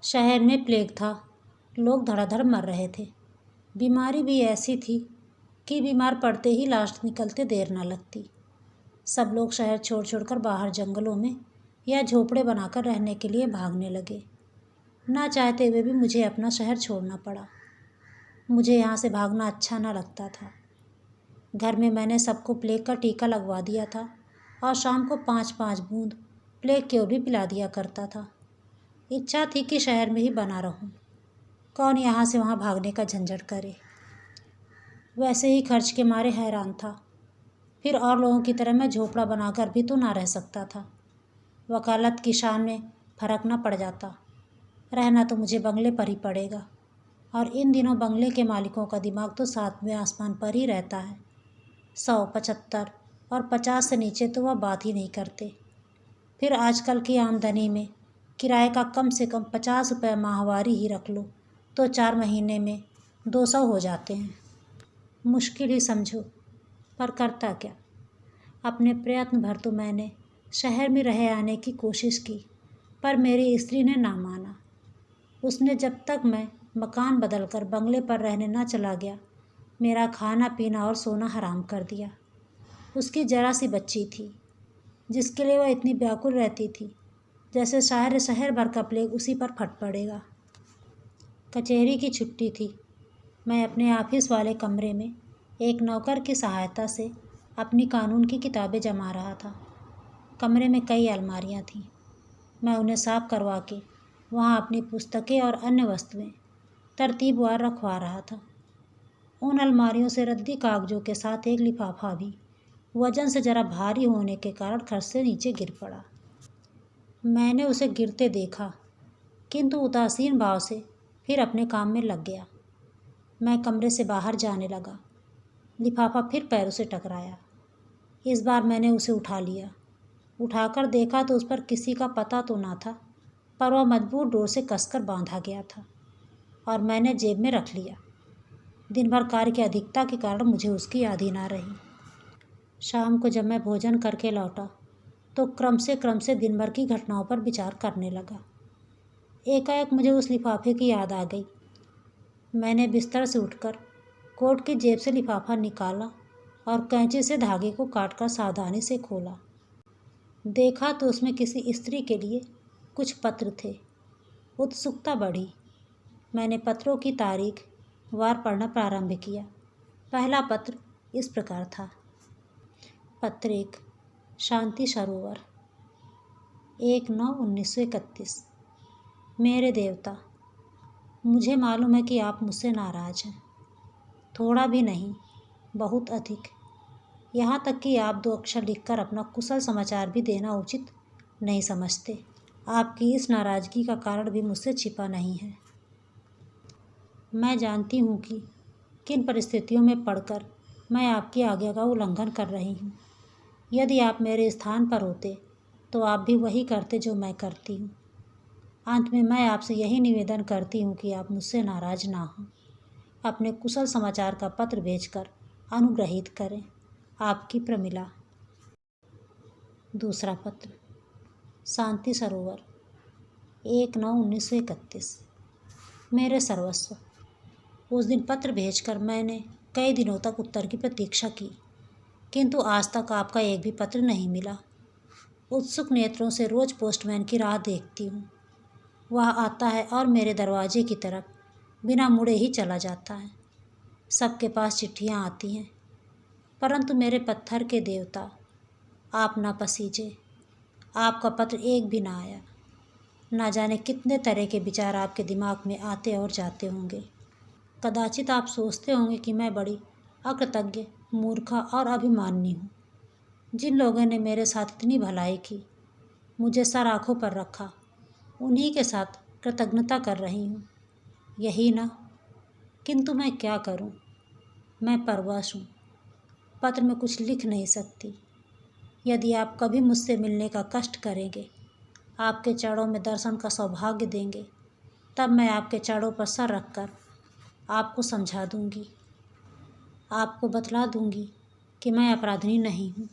शहर में प्लेग था। लोग धड़ाधड़ मर रहे थे। बीमारी भी ऐसी थी कि बीमार पड़ते ही लाश निकलते देर न लगती। सब लोग शहर छोड़ छोड़कर बाहर जंगलों में या झोपड़े बनाकर रहने के लिए भागने लगे। ना चाहते हुए भी मुझे अपना शहर छोड़ना पड़ा। मुझे यहाँ से भागना अच्छा ना लगता था। घर में मैंने सबको प्लेग का टीका लगवा दिया था और शाम को 5-5 बूंद प्लेग क्यों भी पिला दिया करता था। इच्छा थी कि शहर में ही बना रहूं। कौन यहाँ से वहाँ भागने का झंझट करे। वैसे ही खर्च के मारे हैरान था। फिर और लोगों की तरह मैं झोपड़ा बनाकर भी तो ना रह सकता था। वकालत की शान में फर्क न पड़ जाता। रहना तो मुझे बंगले पर ही पड़ेगा। और इन दिनों बंगले के मालिकों का दिमाग तो 7वें आसमान पर ही रहता है। 100, 75 और 50 से नीचे तो वह बात ही नहीं करते। फिर आजकल की आमदनी में किराए का कम से कम 50 रुपये माहवारी ही रख लो तो 4 महीने में 200 हो जाते हैं। मुश्किल ही समझो, पर करता क्या। अपने प्रयत्न भर तो मैंने शहर में रह आने की कोशिश की, पर मेरी स्त्री ने ना माना। उसने जब तक मैं मकान बदलकर बंगले पर रहने ना चला गया, मेरा खाना पीना और सोना हराम कर दिया। उसकी जरा सी बच्ची थी, जिसके लिए वह इतनी व्याकुल रहती थी जैसे शहर शहर भर का प्लेग उसी पर फट पड़ेगा। कचहरी की छुट्टी थी। मैं अपने ऑफिस वाले कमरे में एक नौकर की सहायता से अपनी कानून की किताबें जमा रहा था। कमरे में कई अलमारियां थीं। मैं उन्हें साफ करवा के वहाँ अपनी पुस्तकें और अन्य वस्तुएं तरतीबवार रखवा रहा था। उन अलमारियों से रद्दी कागजों के साथ एक लिफाफा भी वजन से जरा भारी होने के कारण खर्च से नीचे गिर पड़ा। मैंने उसे गिरते देखा, किंतु उदासीन भाव से फिर अपने काम में लग गया। मैं कमरे से बाहर जाने लगा। लिफाफा फिर पैरों से टकराया। इस बार मैंने उसे उठा लिया। उठाकर देखा तो उस पर किसी का पता तो ना था, पर वह मजबूत डोर से कसकर बांधा गया था और मैंने जेब में रख लिया। दिन भर कार्य की अधिकता के कारण मुझे उसकी याद ही ना रही। शाम को जब मैं भोजन करके लौटा तो क्रम से दिन भर की घटनाओं पर विचार करने लगा। एकाएक मुझे उस लिफाफे की याद आ गई। मैंने बिस्तर से उठकर कोट की जेब से लिफाफा निकाला और कैंची से धागे को काटकर सावधानी से खोला। देखा तो उसमें किसी स्त्री के लिए कुछ पत्र थे। उत्सुकता बढ़ी। मैंने पत्रों की तारीख वार पढ़ना प्रारंभ किया। पहला पत्र इस प्रकार था। पत्र 1, शांति सरोवर, 1/9/1931। मेरे देवता, मुझे मालूम है कि आप मुझसे नाराज हैं। थोड़ा भी नहीं, बहुत अधिक। यहाँ तक कि आप 2 अक्षर लिखकर अपना कुशल समाचार भी देना उचित नहीं समझते। आपकी इस नाराज़गी का कारण भी मुझसे छिपा नहीं है। मैं जानती हूँ कि किन परिस्थितियों में पड़कर मैं आपकी आज्ञा का उल्लंघन कर रही हूँ। यदि आप मेरे स्थान पर होते तो आप भी वही करते जो मैं करती हूँ। अंत में मैं आपसे यही निवेदन करती हूँ कि आप मुझसे नाराज़ ना हों। अपने कुशल समाचार का पत्र भेजकर अनुग्रहित करें। आपकी प्रमिला। दूसरा पत्र, शांति सरोवर, 1/9/1931। मेरे सर्वस्व, उस दिन पत्र भेजकर मैंने कई दिनों तक उत्तर की प्रतीक्षा की, किंतु आज तक आपका एक भी पत्र नहीं मिला। उत्सुक नेत्रों से रोज़ पोस्टमैन की राह देखती हूँ। वह आता है और मेरे दरवाजे की तरफ बिना मुड़े ही चला जाता है। सबके पास चिट्ठियाँ आती हैं, परंतु मेरे पत्थर के देवता, आप ना पसीजे। आपका पत्र एक भी ना आया। ना जाने कितने तरह के विचार आपके दिमाग में आते और जाते होंगे। कदाचित आप सोचते होंगे कि मैं बड़ी अकृतज्ञ, मूर्खा और अभिमानी हूँ। जिन लोगों ने मेरे साथ इतनी भलाई की, मुझे सर आँखों पर रखा, उन्हीं के साथ कृतज्ञता कर रही हूँ, यही ना। किंतु मैं क्या करूँ। मैं परवश हूँ, पत्र में कुछ लिख नहीं सकती। यदि आप कभी मुझसे मिलने का कष्ट करेंगे, आपके चरणों में दर्शन का सौभाग्य देंगे, तब मैं आपके चरणों पर सर रखकर आपको समझा दूंगी। आपको बतला दूंगी कि मैं अपराधिनी नहीं हूँ।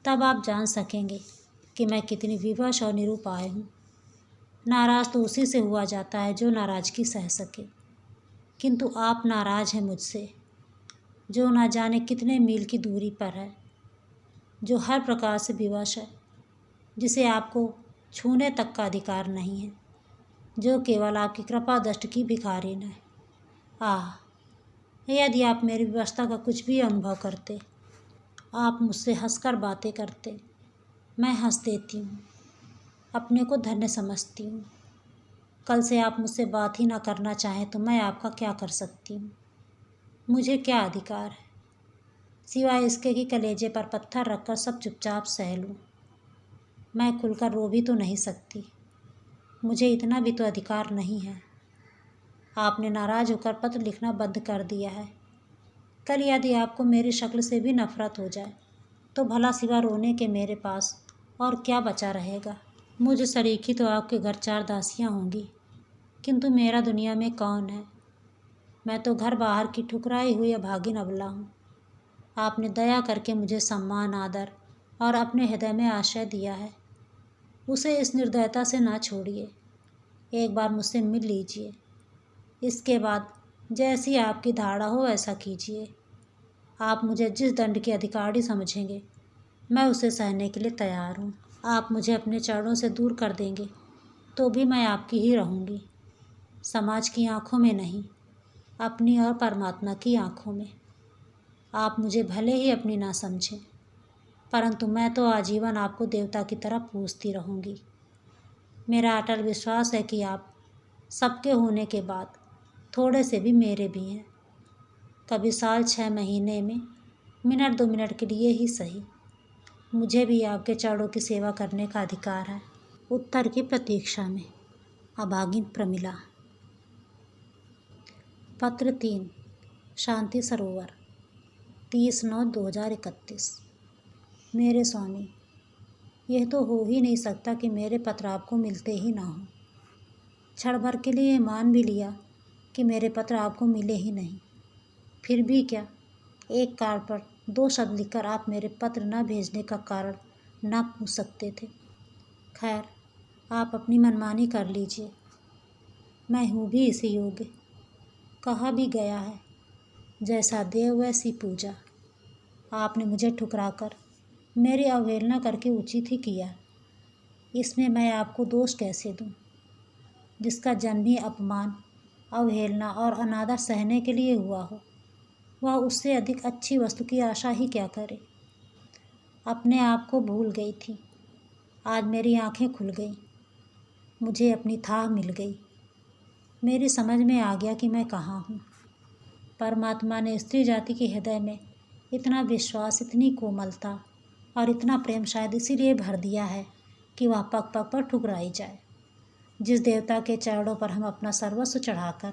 तब आप जान सकेंगे कि मैं कितनी विवश और निरुपाय हूँ। नाराज़ तो उसी से हुआ जाता है जो नाराज़गी सह सके, किंतु आप नाराज़ हैं मुझसे, जो ना जाने कितने मील की दूरी पर है, जो हर प्रकार से विवश है, जिसे आपको छूने तक का अधिकार नहीं है, जो केवल आपकी कृपा दृष्टि की भिखारिन है। आह, यदि आप मेरी विवशता का कुछ भी अनुभव करते, आप मुझसे हंसकर बातें करते, मैं हंस देती हूँ, अपने को धन्य समझती हूँ। कल से आप मुझसे बात ही ना करना चाहें तो मैं आपका क्या कर सकती हूँ? मुझे क्या अधिकार है, सिवाय इसके कि कलेजे पर पत्थर रखकर सब चुपचाप सह लूँ। मैं खुलकर रो भी तो नहीं सकती, मुझे इतना भी तो अधिकार नहीं है। आपने नाराज़ होकर पत्र लिखना बंद कर दिया है। कल यदि आपको मेरी शक्ल से भी नफरत हो जाए तो भला सिवा रोने के मेरे पास और क्या बचा रहेगा? मुझे सरीखी तो आपके घर 4 दासियाँ होंगी, किंतु मेरा दुनिया में कौन है? मैं तो घर बाहर की ठुकराई हुई अभागिन अबला हूँ। आपने दया करके मुझे सम्मान, आदर और अपने हृदय में आश्रय दिया है। उसे इस निर्दयता से ना छोड़िए। एक बार मुझसे मिल लीजिए, इसके बाद जैसी आपकी धारणा हो वैसा कीजिए। आप मुझे जिस दंड के अधिकारी समझेंगे, मैं उसे सहने के लिए तैयार हूँ। आप मुझे अपने चरणों से दूर कर देंगे तो भी मैं आपकी ही रहूँगी, समाज की आँखों में नहीं, अपनी और परमात्मा की आँखों में। आप मुझे भले ही अपनी ना समझें, परंतु मैं तो आजीवन आपको देवता की तरह पूजती रहूँगी। मेरा अटल विश्वास है कि आप सबके होने के बाद थोड़े से भी मेरे भी हैं। कभी साल 6 महीने में मिनट 2 मिनट के लिए ही सही, मुझे भी आपके चरणों की सेवा करने का अधिकार है। उत्तर की प्रतीक्षा में, अभागिन प्रमिला। पत्र 3, शांति सरोवर, 30/9/2031। मेरे स्वामी, यह तो हो ही नहीं सकता कि मेरे पत्र आपको मिलते ही ना हों। क्षण भर के लिए मान भी लिया कि मेरे पत्र आपको मिले ही नहीं, फिर भी क्या, एक कार्ड पर 2 शब्द लिखकर आप मेरे पत्र न भेजने का कारण न पूछ सकते थे? खैर, आप अपनी मनमानी कर लीजिए, मैं हूँ भी इसी योग्य। कहा भी गया है, जैसा देव वैसी पूजा। आपने मुझे ठुकराकर, मेरी अवहेलना करके उचित ही किया। इसमें मैं आपको दोष कैसे दूँ? जिसका जन्म ही अपमान, अवहेलना और अनादर सहने के लिए हुआ हो, वह उससे अधिक अच्छी वस्तु की आशा ही क्या करे। अपने आप को भूल गई थी, आज मेरी आंखें खुल गईं, मुझे अपनी थाह मिल गई। मेरी समझ में आ गया कि मैं कहाँ हूँ। परमात्मा ने स्त्री जाति के हृदय में इतना विश्वास, इतनी कोमलता और इतना प्रेम शायद इसीलिए भर दिया है कि वह पग पग पर ठुकराई जाए। जिस देवता के चरणों पर हम अपना सर्वस्व चढ़ाकर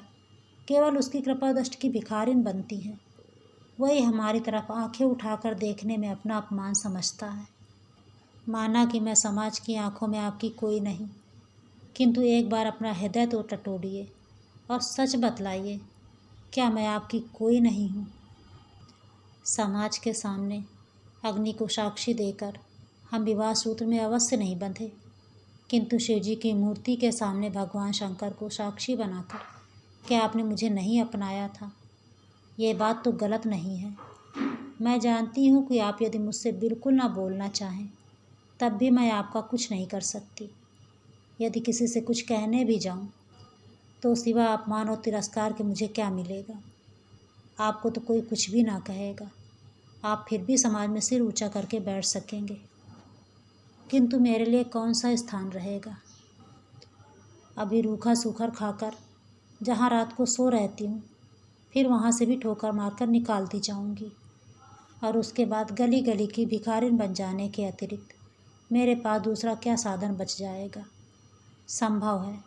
केवल उसकी कृपा दृष्टि की भिखारिन बनती हैं, वही हमारी तरफ आंखें उठाकर देखने में अपना अपमान समझता है। माना कि मैं समाज की आंखों में आपकी कोई नहीं, किंतु एक बार अपना हृदय तो टटोलिए और सच बतलाइए, क्या मैं आपकी कोई नहीं हूँ? समाज के सामने अग्नि को साक्षी देकर हम विवाह सूत्र में अवश्य नहीं बंधे, किंतु शिव जी की मूर्ति के सामने भगवान शंकर को साक्षी बनाकर क्या आपने मुझे नहीं अपनाया था? ये बात तो गलत नहीं है। मैं जानती हूँ कि आप यदि मुझसे बिल्कुल ना बोलना चाहें, तब भी मैं आपका कुछ नहीं कर सकती। यदि किसी से कुछ कहने भी जाऊँ तो सिवा अपमान और तिरस्कार के मुझे क्या मिलेगा? आपको तो कोई कुछ भी ना कहेगा, आप फिर भी समाज में सिर ऊंचा करके बैठ सकेंगे, किंतु मेरे लिए कौन सा स्थान रहेगा? अभी रूखा सूखर खाकर जहाँ रात को सो रहती हूँ, फिर वहाँ से भी ठोकर मारकर निकालती जाऊँगी, और उसके बाद गली गली की भिखारिन बन जाने के अतिरिक्त मेरे पास दूसरा क्या साधन बच जाएगा? संभव है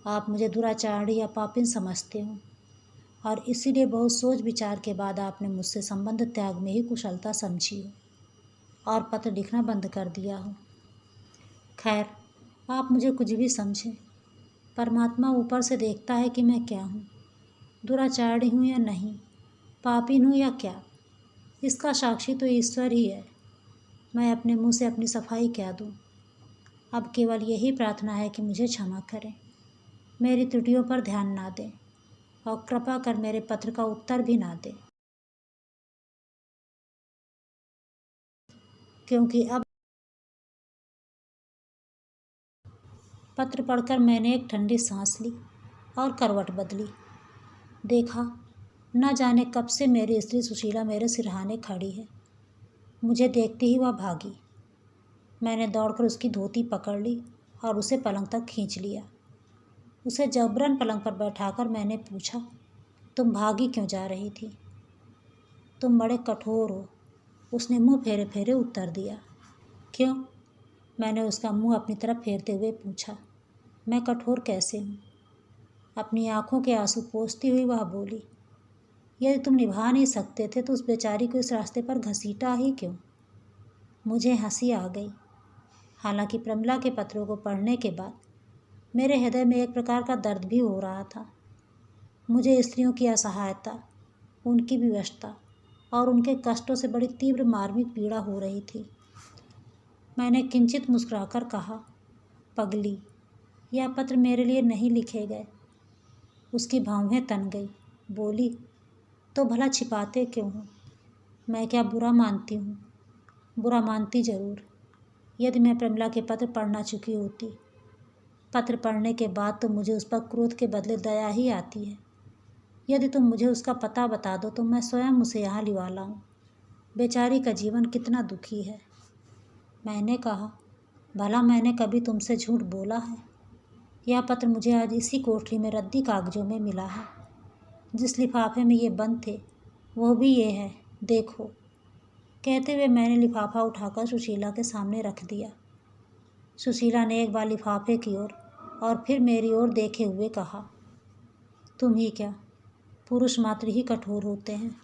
आप मुझे दुराचारी या पापिन समझते हो, और इसीलिए बहुत सोच विचार के बाद आपने मुझसे संबंध त्याग में ही कुशलता समझी हो और पत्र लिखना बंद कर दिया हो। खैर, आप मुझे कुछ भी समझें, परमात्मा ऊपर से देखता है कि मैं क्या हूँ, दुराचारी हूँ या नहीं, पापिन हूँ या क्या, इसका साक्षी तो ईश्वर ही है। मैं अपने मुँह से अपनी सफाई क्या दूँ? अब केवल यही प्रार्थना है कि मुझे क्षमा करें, मेरी त्रुटियों पर ध्यान ना दें और कृपा कर मेरे पत्र का उत्तर भी ना दें, क्योंकि अब पत्र पढ़कर मैंने एक ठंडी सांस ली और करवट बदली। देखा, न जाने कब से मेरी स्त्री सुशीला मेरे सिरहाने खड़ी है। मुझे देखते ही वह भागी। मैंने दौड़कर उसकी धोती पकड़ ली और उसे पलंग तक खींच लिया। उसे जबरन पलंग पर बैठाकर मैंने पूछा, तुम भागी क्यों जा रही थी? तुम बड़े कठोर हो, उसने मुंह फेरे फेरे उत्तर दिया। क्यों? मैंने उसका मुंह अपनी तरफ फेरते हुए पूछा। मैं कठोर कैसे हूँ? अपनी आंखों के आंसू पोंछती हुई वह बोली, यदि तुम निभा नहीं सकते थे तो उस बेचारी को इस रास्ते पर घसीटा ही क्यों? मुझे हंसी आ गई। हालांकि प्रमिला के पत्रों को पढ़ने के बाद मेरे हृदय में एक प्रकार का दर्द भी हो रहा था। मुझे स्त्रियों की असहायता, उनकी विवशता और उनके कष्टों से बड़ी तीव्र मार्मिक पीड़ा हो रही थी। मैंने किंचित मुस्कुराकर कहा, पगली, यह पत्र मेरे लिए नहीं लिखे गए। उसकी भौहें तन गई। बोली, तो भला छिपाते क्यों हो? मैं क्या बुरा मानती हूँ? बुरा मानती जरूर, यदि मैं प्रमिला के पत्र पढ़ना चुकी होती। पत्र पढ़ने के बाद तो मुझे उस पर क्रोध के बदले दया ही आती है। यदि तुम मुझे उसका पता बता दो तो मैं स्वयं उसे यहाँ लिवा लाऊं। बेचारी का जीवन कितना दुखी है। मैंने कहा, भला मैंने कभी तुमसे झूठ बोला है? यह पत्र मुझे आज इसी कोठरी में रद्दी कागजों में मिला है। जिस लिफाफे में ये बंद थे वो भी ये है, देखो। कहते हुए मैंने लिफाफा उठाकर सुशीला के सामने रख दिया। सुशीला ने एक बार लिफाफे की ओर और फिर मेरी ओर देखे हुए कहा, तुम ही क्या, पुरुष मात्र ही कठोर होते हैं।